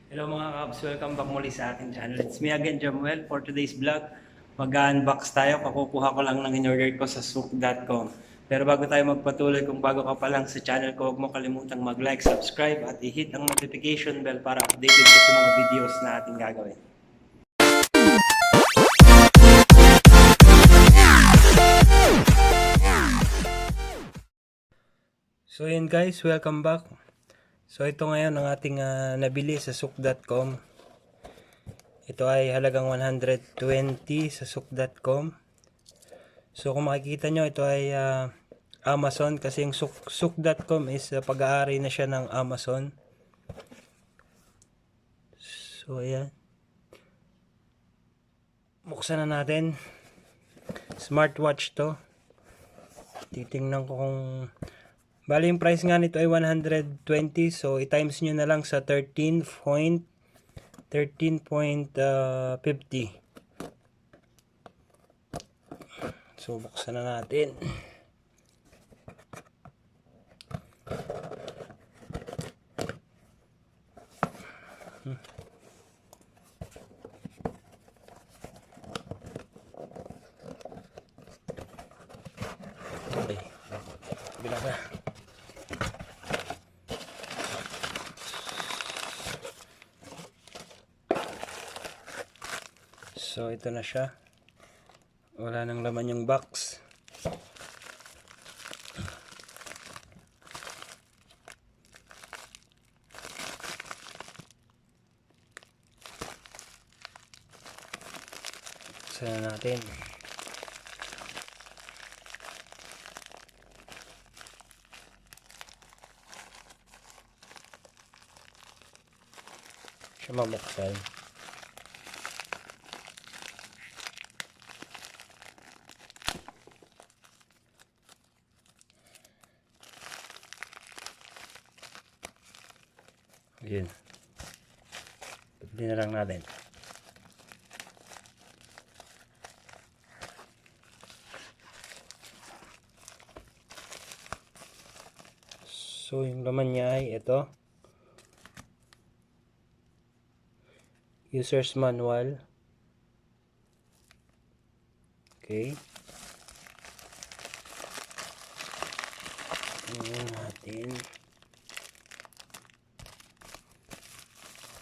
Hello mga kabs, welcome back muli sa akin channel. It's me again, Jemuel. For today's vlog, mag-unbox tayo. Pakukuha ko lang ng in-order ko sa souq.com. Pero bago tayo magpatuloy, kung bago ka pa lang sa channel ko, huwag mo kalimutang mag-like, subscribe, at i-hit ang notification bell para updated ka sa mga videos na ating gagawin. So yun guys, welcome back. So ito ngayon ang ating nabili sa souq.com. Ito ay halagang 120 sa souq.com. So kung makikita nyo, ito ay Amazon kasi yung souq.com is pag-aari na siya ng Amazon. So ayan. Buksan na natin. Smartwatch to. Titingnan ko kung bali yung price nga nito ay 120, so i-times nyo na lang sa 13.50. So buksan na natin. Okay. Bila ba? So ito na siya. Wala nang laman yung box. Buksan na natin. Siya mabuksan. Yun. Pagdi na lang natin. So yung laman niya ay ito. User's manual. Okay. Tingnan natin.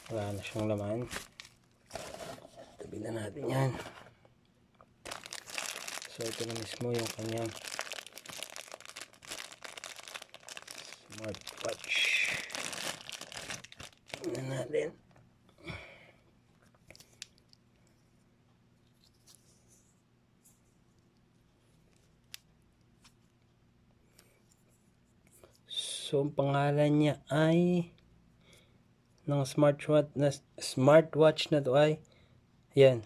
Wala na siyang laman. Tabi na natin yan. So ito na mismo yung kanyang smartwatch. Tingnan natin. So ang pangalan niya ay ng smartwatch na to ay yan,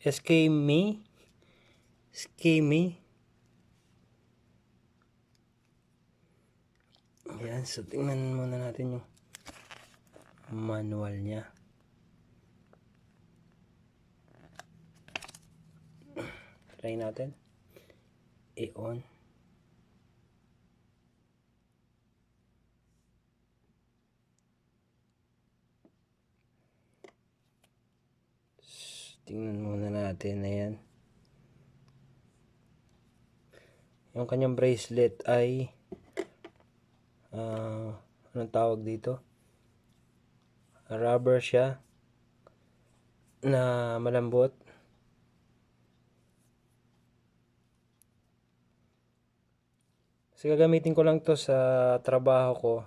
skmei. Yan, so tingnan muna natin yung manual niya. Try natin i-on. Tingnan muna natin. Ayan. Yung kanyang bracelet ay anong tawag dito? Rubber siya na malambot. Kasi gagamitin ko lang to sa trabaho ko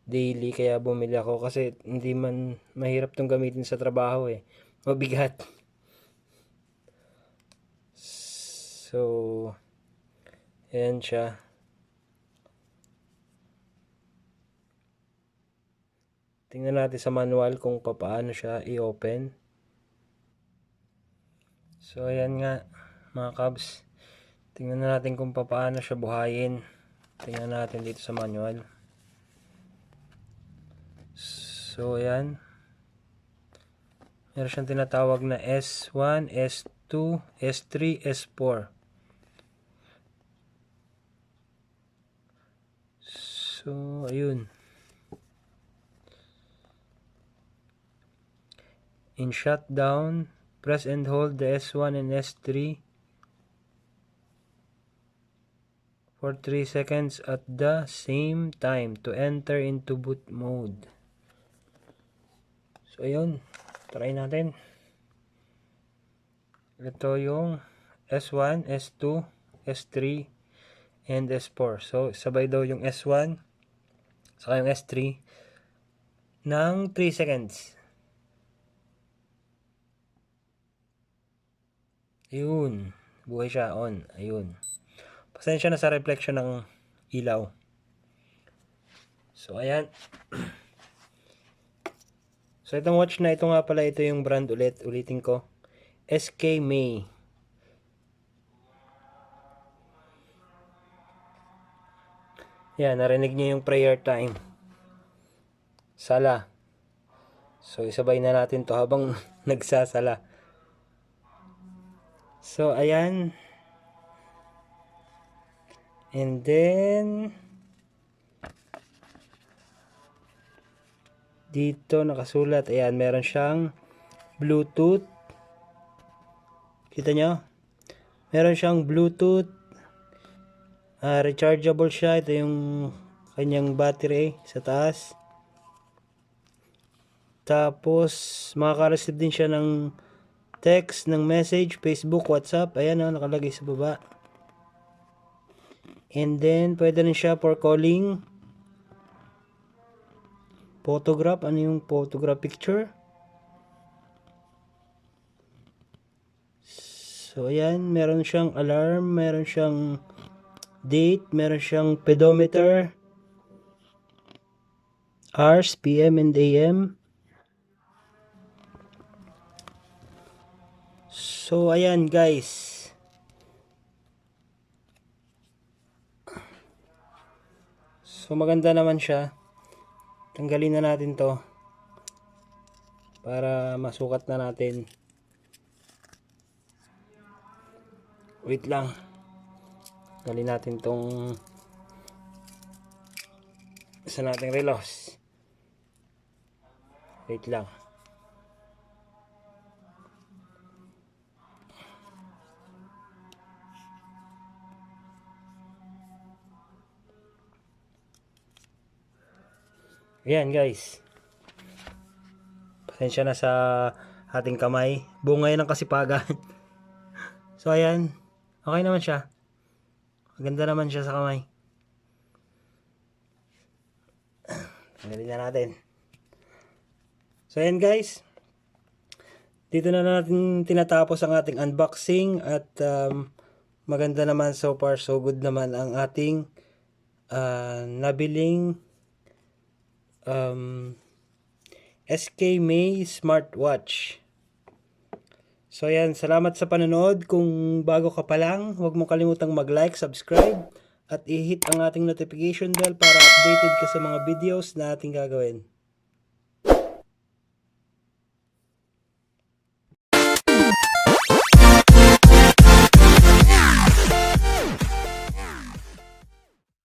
daily, kaya bumili ako kasi hindi man mahirap tong gamitin sa trabaho eh. Mabigat. So ayan siya. Tingnan natin sa manual kung paano siya i-open. So ayan nga mga kabs. Tingnan natin kung paano siya buhayin. Tingnan natin dito sa manual. So ayan. Meron siyang tinatawag na S1, S2, S3, S4. So ayun. In shutdown, press and hold the S1 and S3 for 3 seconds at the same time to enter into boot mode. So ayun, try natin. Ito yung S1, S2, S3, and S4. So sabay daw yung S1 saka yung S3 ng 3 seconds. Ayun, buhay siya, on. Ayun. Pasensya na sa reflection ng ilaw. So ayan. So itong watch na ito nga pala, ito yung brand ulitin ko. skmei. Yan, narinig niyo yung prayer time. Sala. So isabay na natin to habang nagsasala. So ayan. And then dito nakasulat, ayan, meron siyang Bluetooth. Kita nyo? Meron siyang Bluetooth. Rechargeable siya. Ito yung kanyang battery sa taas. Tapos makaka-receive din siya ng text, ng message, Facebook, WhatsApp. Ayan o, nakalagay sa baba. And then pwede rin siya for calling, photograph. Ano yung photograph? Picture. So ayan, meron siyang alarm, meron siyang date, meron siyang pedometer, hours, PM and AM. So ayan guys. So maganda naman siya. Tanggalin na natin to para masukat na natin. Wait lang. Tanggalin natin tong isa nating relos. Wait lang. Ayan guys. Pasensya na sa ating kamay. Bungay ng kasipagan. So ayan. Okay naman siya. Maganda naman siya sa kamay. Tanggalin na natin. So ayan guys. Dito na natin tinatapos ang ating unboxing. At maganda naman, so far so good naman ang ating nabiling skmei smartwatch. So yan, salamat sa panonood. Kung bago ka pa lang, huwag mo kalimutang mag-like, subscribe, at i-hit ang ating notification bell para updated ka sa mga videos na ating gagawin.